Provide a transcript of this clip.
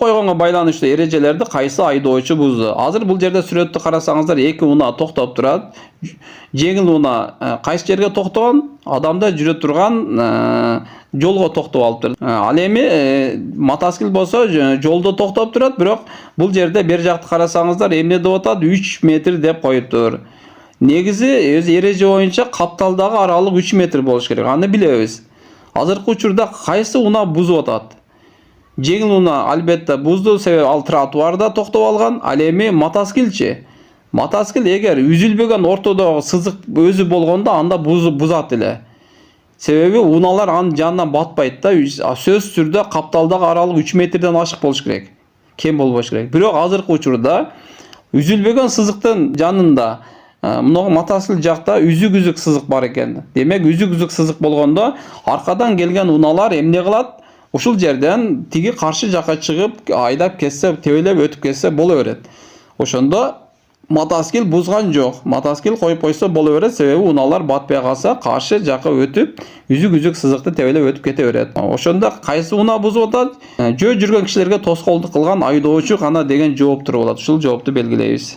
койгонго байланыштуу эрежелерди кайсы айдоочу бузду? Азыр бул жерде сүрөттү карасаңыздар, эки унаа токтоп турат. Жеңил унаа кайсы жерге токтогон? Адамда жүрө турган жолго токтоп алыптыр. Ал эми мотоцикл болсо жолдо токтоп турат, бирок бул жерде бер жакты карасаңыздар, эмне деп атат? 3 метр деп коюптур. Негизи өз эреже боюнча капталдагы аралык 3 метр болуш керек. Аны билебиз. Азыркы учурда кайсы унаа бузуп атат? Жеңил унаа албетте бузду, себеби ал тротуарда токтоп алган. Ал эми мотоциклчи. Мотоцикл эгер үзүлбөгөн ортодогу сызык өзү болгондо анда бузат эле. Себеби унаалар анын жанынан батпайт да. Сөзсүз түрдө капталдагы аралык 3 метрден ашык болуш керек. Кем болбош керек. Бирок азыркы учурда үзүлбөгөн сызыктын жанында мына мотоцикл жакта үзүк сызык бар экен. Демек үзүк сызык болгондо аркадан келген унаалар эмне кылат? Ушул жерден тиги каршы жакка чыгып, айдап кетсе, тебелеп өтүп кетсе боло берет. Ошондо мотоцикл бузган жок. Мотоцикл коюп койсо боло берет, себеби унаалар батпай калса, каршы жакка өтүп, үзүк сызыкты тебелеп өтүп кете берет. Ошондо кайсы унаа бузуп атат? Жөө жүргөн кишилерге тоскоолдук кылган айдоочу гана деген жооп туруп алат. Ушул жоопту белгилейбиз.